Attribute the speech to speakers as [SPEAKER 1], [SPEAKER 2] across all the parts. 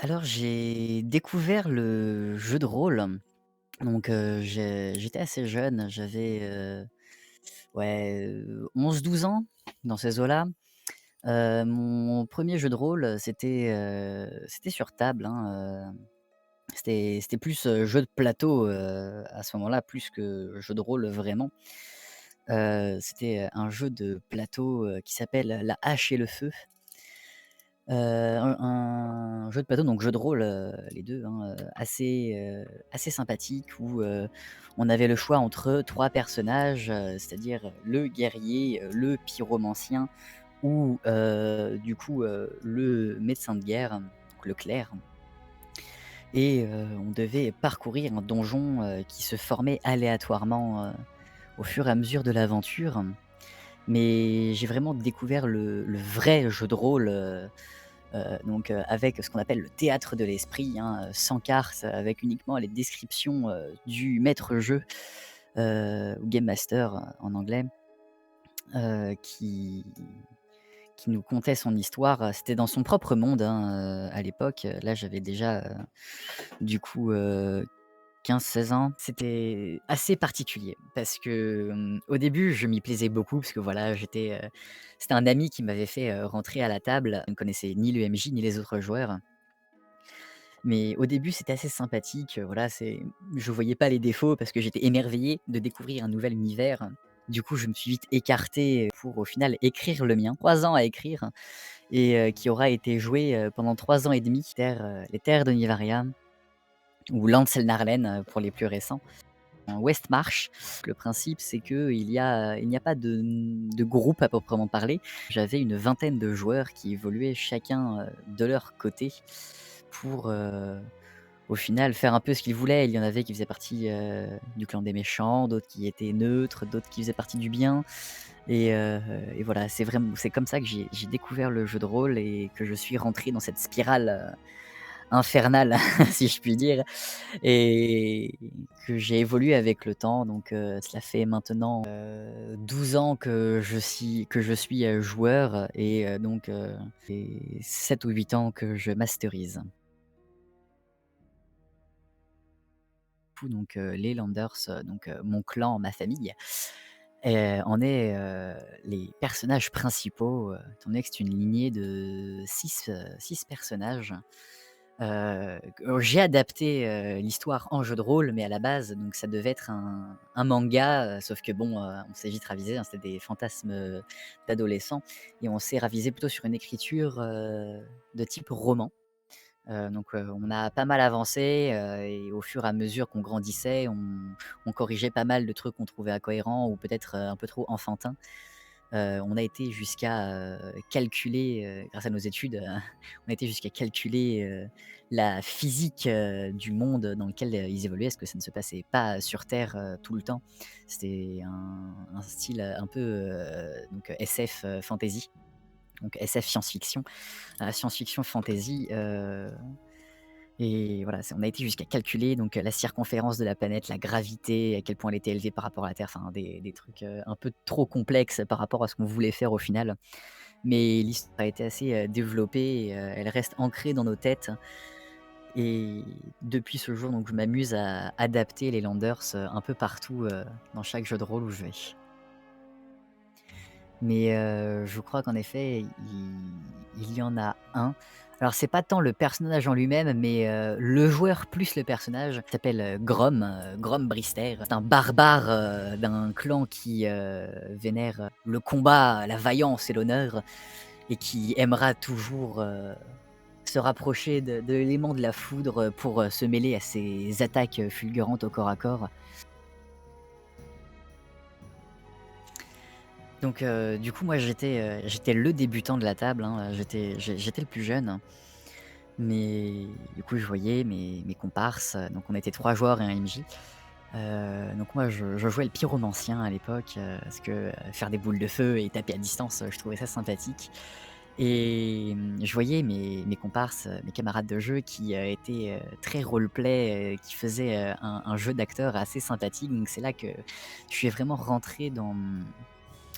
[SPEAKER 1] Alors j'ai découvert le jeu de rôle, donc j'étais assez jeune, j'avais, ouais, 11-12 ans, dans ces eaux-là. Mon premier jeu de rôle, c'était sur table, hein, c'était plus, jeu de plateau, à ce moment-là, plus que jeu de rôle vraiment. C'était, un jeu de plateau, qui s'appelle La Hache et le Feu. Un jeu de plateau, donc jeu de rôle, les 2, hein, assez sympathique où, on avait le choix entre 3 personnages, c'est-à-dire le guerrier, le pyromancien ou, du coup, le médecin de guerre, donc le clerc. Et on devait parcourir un donjon, qui se formait aléatoirement, au fur et à mesure de l'aventure. Mais j'ai vraiment découvert le vrai jeu de rôle, donc avec ce qu'on appelle le théâtre de l'esprit, hein, sans carte, avec uniquement les descriptions, du maître jeu, ou game master, en anglais, qui nous contait son histoire. C'était dans son propre monde, hein, à l'époque. Là, j'avais déjà, du coup, 15-16 ans. C'était assez particulier parce que, au début, je m'y plaisais beaucoup parce que voilà, c'était un ami qui m'avait fait, rentrer à la table. Je ne connaissais ni le MJ ni les autres joueurs. Mais au début, c'était assez sympathique, voilà, je voyais pas les défauts parce que j'étais émerveillé de découvrir un nouvel univers. Du coup, je me suis vite écarté pour au final écrire le mien. 3 ans à écrire et qui aura été joué, pendant 3 ans et demi, les terres de Nivaria ou Landselnarlen, pour les plus récents, en Westmarch. Le principe, c'est qu'il n'y a pas de groupe à proprement parler. J'avais une vingtaine de joueurs qui évoluaient chacun, de leur côté pour, au final, faire un peu ce qu'ils voulaient. Il y en avait qui faisaient partie, du clan des méchants, d'autres qui étaient neutres, d'autres qui faisaient partie du bien et et voilà, c'est comme ça que j'ai découvert le jeu de rôle et que je suis rentré dans cette spirale, infernale, si je puis dire et que j'ai évolué avec le temps. Donc cela fait maintenant, 12 ans que je suis, joueur et donc et 7 ou 8 ans que je masterise. Donc les Landers, donc mon clan, ma famille, en est, les personnages principaux, étant donné que c'est une lignée de 6 personnages. J'ai adapté, l'histoire en jeu de rôle, mais à la base, donc ça devait être un manga, sauf que bon, on s'est vite ravisé, hein, c'était des fantasmes, d'adolescents et on s'est ravisé plutôt sur une écriture, de type roman. Donc on a pas mal avancé, et au fur et à mesure qu'on grandissait, on corrigeait pas mal de trucs qu'on trouvait incohérents ou peut-être, un peu trop enfantins. On a été jusqu'à, calculer, grâce à nos études, on a été jusqu'à calculer, la physique, du monde dans lequel, ils évoluaient, parce que ça ne se passait pas sur Terre, tout le temps. C'était un style, un peu, donc SF, fantasy, donc SF science-fiction, science-fiction fantasy, et voilà, on a été jusqu'à calculer donc la circonférence de la planète, la gravité, à quel point elle était élevée par rapport à la Terre, enfin des trucs, un peu trop complexes par rapport à ce qu'on voulait faire au final. Mais l'histoire a été assez, développée et elle reste ancrée dans nos têtes et depuis ce jour, donc je m'amuse à adapter les Landers, un peu partout, dans chaque jeu de rôle où je vais. Mais je crois qu'en effet, il y en a un. Alors c'est pas tant le personnage en lui-même, mais le joueur plus le personnage s'appelle, Grom, Grom Brister. C'est un barbare, d'un clan qui, vénère, le combat, la vaillance et l'honneur et qui aimera toujours, se rapprocher de l'élément de la foudre, pour, se mêler à ses attaques, fulgurantes au corps à corps. Donc du coup, moi, j'étais le débutant de la table, hein, j'étais le plus jeune, mais du coup, je voyais mes comparses, donc on était 3 joueurs et un MJ. Donc moi, je jouais le pyromancien à l'époque, parce que, faire des boules de feu et taper à distance, je trouvais ça sympathique et je voyais mes comparses, mes camarades de jeu qui, étaient, très roleplay, qui faisaient, un jeu d'acteur assez sympathique. Donc c'est là que je suis vraiment rentré dans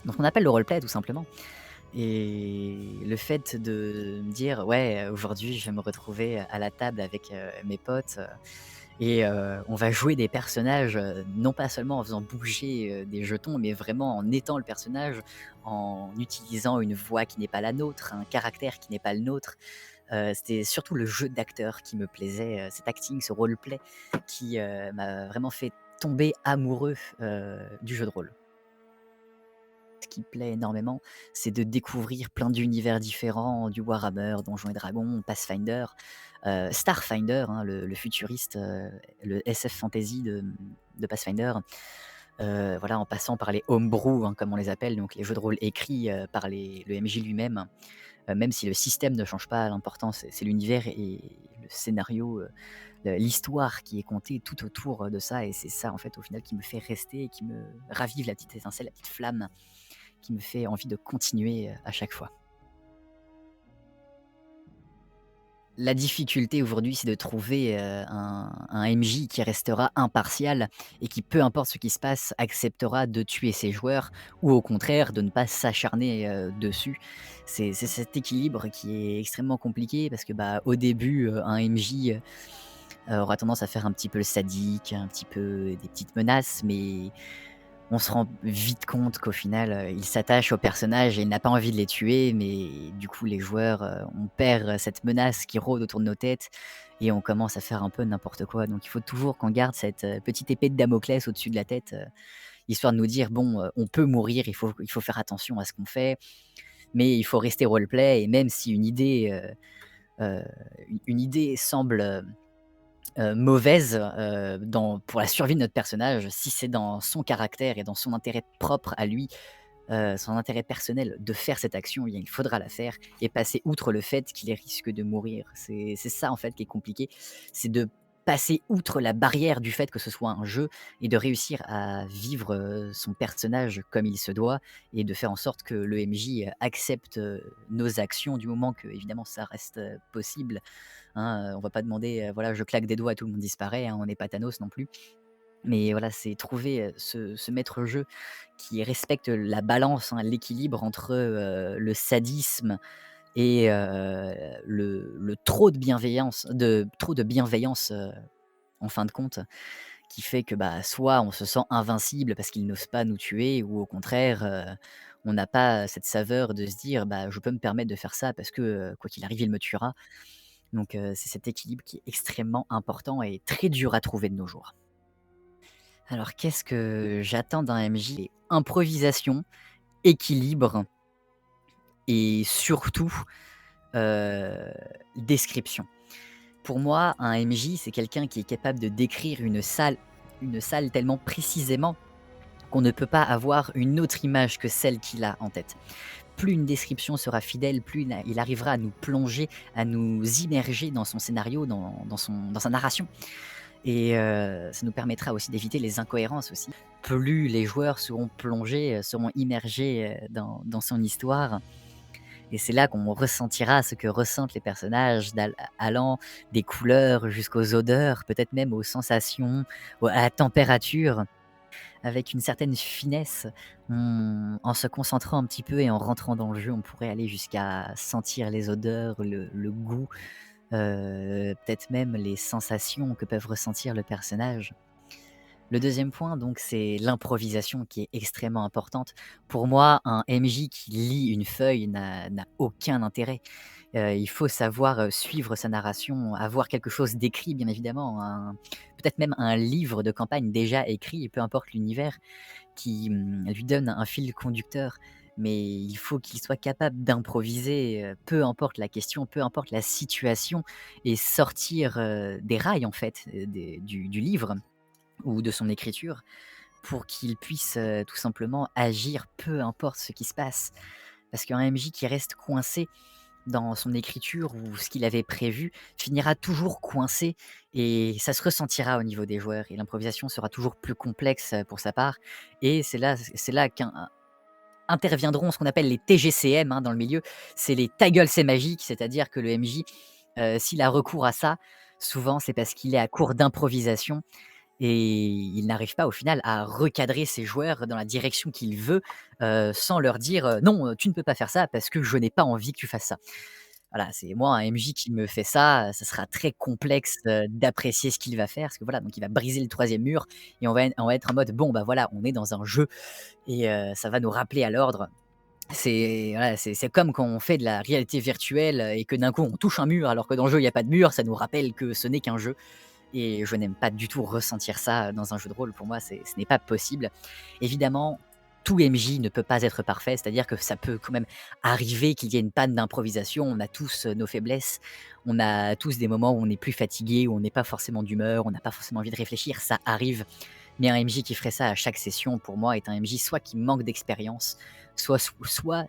[SPEAKER 1] ce qu'on appelle le roleplay tout simplement. Et le fait de me dire: «Ouais, aujourd'hui, je vais me retrouver à la table avec, mes potes, et on va jouer des personnages, non pas seulement en faisant bouger, des jetons, mais vraiment en étant le personnage, en utilisant une voix qui n'est pas la nôtre, un caractère qui n'est pas le nôtre». C'était surtout le jeu d'acteur qui me plaisait, cet acting, ce roleplay qui, m'a vraiment fait tomber amoureux, du jeu de rôle. Ce qui me plaît énormément, c'est de découvrir plein d'univers différents, du Warhammer, Donjons& et Dragons, Pathfinder, Starfinder, hein, le futuriste, le SF fantasy de Pathfinder. Voilà, en passant par les homebrew, hein, comme on les appelle, donc les jeux de rôle écrits, par le MJ lui-même. Même si le système ne change pas, l'important c'est l'univers et le scénario, l'histoire qui est contée tout autour de ça, et c'est ça, en fait, au final, qui me fait rester et qui me ravive la petite étincelle, la petite flamme qui me fait envie de continuer, à chaque fois. La difficulté aujourd'hui, c'est de trouver, un MJ qui restera impartial et qui, peu importe ce qui se passe, acceptera de tuer ses joueurs ou au contraire de ne pas s'acharner, dessus. C'est cet équilibre qui est extrêmement compliqué parce que, bah, au début, un MJ, aura tendance à faire un petit peu le sadique, un petit peu des petites menaces, mais on se rend vite compte qu'au final, il s'attache aux personnages et il n'a pas envie de les tuer, mais du coup, les joueurs, on perd cette menace qui rôde autour de nos têtes et on commence à faire un peu n'importe quoi. Donc il faut toujours qu'on garde cette, petite épée de Damoclès au-dessus de la tête, histoire de nous dire: «Bon, on peut mourir, il faut faire attention à ce qu'on fait, mais il faut rester roleplay», et même si heu, une idée semble, mauvaise, pour la survie de notre personnage, si c'est dans son caractère et dans son intérêt propre à lui, son intérêt personnel de faire cette action, eh bien, il faudra la faire et passer outre le fait qu'il risque de mourir. C'est ça, en fait, qui est compliqué. C'est de passer outre la barrière du fait que ce soit un jeu et de réussir à vivre, son personnage comme il se doit et de faire en sorte que le MJ accepte, nos actions du moment que évidemment ça reste, possible, hein. On va pas demander, voilà, je claque des doigts et tout le monde disparaît, hein, on n'est pas Thanos non plus. Mais voilà, c'est trouver, ce maître-jeu qui respecte la balance, hein, l'équilibre entre, le sadisme et le trop de bienveillance, en fin de compte, qui fait que, bah, soit on se sent invincible parce qu'il n'ose pas nous tuer ou au contraire, on n'a pas cette saveur de se dire: «Bah, je peux me permettre de faire ça parce que, quoi qu'il arrive, il me tuera». Donc c'est cet équilibre qui est extrêmement important et très dur à trouver de nos jours. Alors qu'est-ce que j'attends d'un MJ? Improvisation, équilibre et surtout, heu, description. Pour moi, un MJ, c'est quelqu'un qui est capable de décrire une salle tellement précisément qu'on ne peut pas avoir une autre image que celle qu'il a en tête. Plus une description sera fidèle, plus il arrivera à nous plonger, à nous immerger dans son scénario, dans sa narration. Et ça nous permettra aussi d'éviter les incohérences aussi. Plus les joueurs seront plongés, seront immergés, dans son histoire, et c'est là qu'on ressentira ce que ressentent les personnages allant des couleurs jusqu'aux odeurs, peut-être même aux sensations, à la température. Avec une certaine finesse, en se concentrant un petit peu et en rentrant dans le jeu, on pourrait aller jusqu'à sentir les odeurs, le goût, peut-être même les sensations que peuvent ressentir le personnage. Le deuxième point donc, c'est l'improvisation qui est extrêmement importante. Pour moi, un MJ qui lit une feuille n'a aucun intérêt. Il faut savoir, suivre sa narration, avoir quelque chose d'écrit bien évidemment, peut-être même un livre de campagne déjà écrit, peu importe l'univers, qui, lui donne un fil conducteur. Mais il faut qu'il soit capable d'improviser, peu importe la question, peu importe la situation, et sortir, des rails en fait, du livre ou de son écriture, pour qu'il puisse, tout simplement agir peu importe ce qui se passe. Parce qu'un MJ qui reste coincé dans son écriture ou ce qu'il avait prévu, finira toujours coincé, et ça se ressentira au niveau des joueurs et l'improvisation sera toujours plus complexe, pour sa part, et c'est là qu'interviendront ce qu'on appelle les TGCM, hein, dans le milieu. C'est les «ta gueule, c'est magique», c'est-à-dire que le MJ, s'il a recours à ça, souvent c'est parce qu'il est à court d'improvisation, et il n'arrive pas au final à recadrer ses joueurs dans la direction qu'il veut, sans leur dire, «Non, tu ne peux pas faire ça parce que je n'ai pas envie que tu fasses ça». Voilà, c'est moi un MJ qui me fait ça, ça sera très complexe, d'apprécier ce qu'il va faire parce que voilà, donc il va briser le troisième mur et on va être en mode: «Bon, bah, voilà, on est dans un jeu et ça va nous rappeler à l'ordre». C'est voilà, c'est comme quand on fait de la réalité virtuelle, et que d'un coup on touche un mur alors que dans le jeu il y a pas de mur, ça nous rappelle que ce n'est qu'un jeu et je n'aime pas du tout ressentir ça dans un jeu de rôle. Pour moi, ce n'est pas possible. Évidemment, tout MJ ne peut pas être parfait, c'est-à-dire que ça peut quand même arriver qu'il y ait une panne d'improvisation. On a tous, nos faiblesses, on a tous des moments où on est plus fatigué, où on n'est pas forcément d'humeur, on n'a pas forcément envie de réfléchir, ça arrive. Mais un MJ qui ferait ça à chaque session, pour moi, est un MJ soit qui manque d'expérience, soit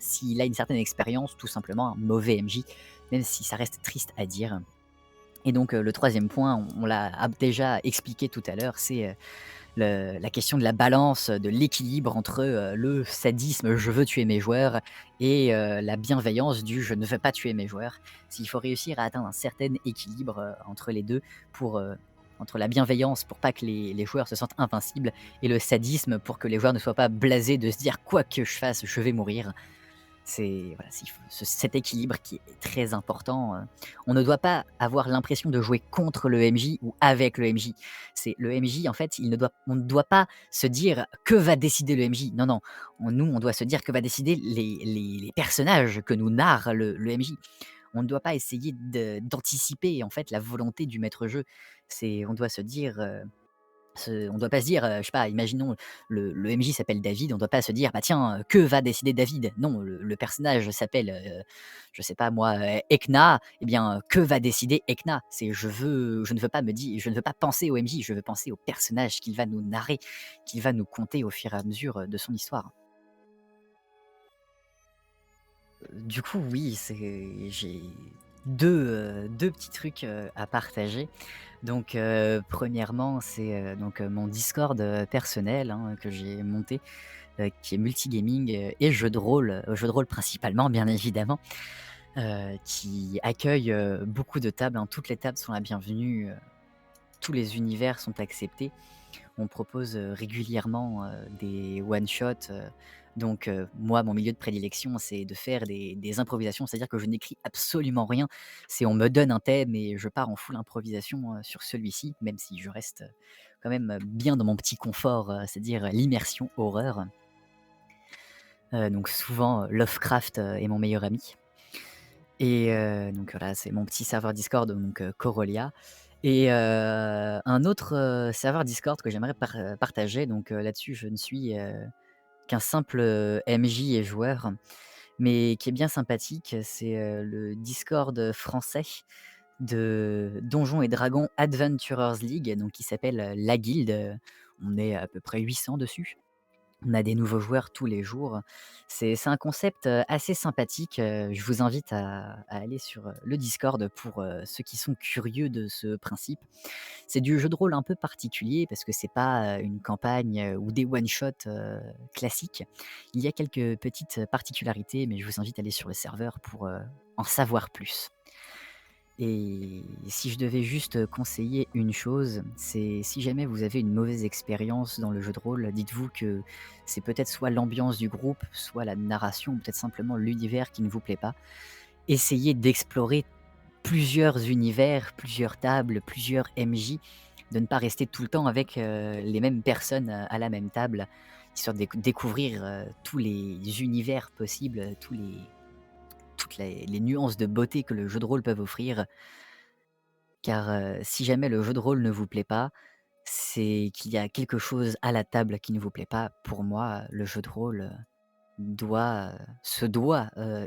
[SPEAKER 1] s'il a une certaine expérience, tout simplement un mauvais MJ, même si ça reste triste à dire. Et donc, le troisième point, on l'a déjà expliqué tout à l'heure, c'est, la question de la balance, de l'équilibre entre, le sadisme «je veux tuer mes joueurs» et la bienveillance du «je ne veux pas tuer mes joueurs». S'il faut réussir à atteindre un certain équilibre, entre les 2 pour, entre la bienveillance pour pas que les joueurs se sentent invincibles et le sadisme pour que les joueurs ne soient pas blasés de se dire: «Quoi que je fasse, je vais mourir». C'est voilà, c'est cet équilibre qui est très important, on ne doit pas avoir l'impression de jouer contre le MJ ou avec le MJ. C'est le MJ, en fait, on ne doit pas se dire: «Que va décider le MJ?» Non, non, on doit se dire: «Que va décider les personnages que nous narre le MJ?» On ne doit pas essayer d'anticiper, en fait, la volonté du maître jeu. On doit se dire, on doit pas se dire, je sais pas, imaginons le MJ s'appelle David, on doit pas se dire: «Bah tiens, que va décider David?» Non, le personnage s'appelle, je sais pas moi, Ekna, eh bien, que va décider Ekna? Je ne veux pas je ne veux pas penser au MJ, je veux penser au personnage qu'il va nous narrer, qu'il va nous conter au fur et à mesure, de son histoire. Du coup, oui, j'ai 2 petits trucs, à partager. Donc, premièrement, c'est, mon Discord, personnel, hein, que j'ai monté, qui est multigaming, et jeux de rôle principalement, bien évidemment, qui accueille, beaucoup de tables, hein. Toutes les tables sont la bienvenue, tous les univers sont acceptés. On propose, régulièrement, des one shot, donc moi, mon milieu de prédilection, c'est de faire des improvisations, c'est-à-dire que je n'écris absolument rien. C'est on me donne un thème et je pars en full improvisation, sur celui-ci, même si je reste, quand même, bien dans mon petit confort, c'est-à-dire l'immersion horreur. Donc souvent, Lovecraft, est mon meilleur ami et donc voilà, c'est mon petit serveur Discord, donc Corolia et un autre, serveur Discord que j'aimerais partager, donc là-dessus je ne suis, qu'un simple, MJ et joueur, mais qui est bien sympathique, c'est, le Discord, français de Donjons& et Dragons Adventurers League, donc qui s'appelle, La Guilde, on est à peu près 800 dessus. On a des nouveaux joueurs tous les jours. C'est un concept, assez sympathique, je vous invite à aller sur, le Discord pour, ceux qui sont curieux de ce principe. C'est du jeu de rôle un peu particulier parce que c'est pas, une campagne, ou des one shot, classiques. Il y a quelques petites particularités, mais je vous invite à aller sur le serveur pour, en savoir plus. Et si je devais juste conseiller une chose, c'est si jamais vous avez une mauvaise expérience dans le jeu de rôle, dites-vous que c'est peut-être soit l'ambiance du groupe, soit la narration, ou peut-être simplement l'univers qui ne vous plaît pas. Essayez d'explorer plusieurs univers, plusieurs tables, plusieurs MJ, de ne pas rester tout le temps avec, les mêmes personnes, à la même table, histoire de découvrir, tous les univers possibles, toutes les nuances de beauté que le jeu de rôle peuvent offrir. Car, si jamais le jeu de rôle ne vous plaît pas, c'est qu'il y a quelque chose à la table qui ne vous plaît pas. Pour moi, le jeu de rôle,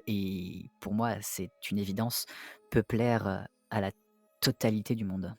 [SPEAKER 1] et pour moi c'est une évidence, peut plaire, à la totalité du monde.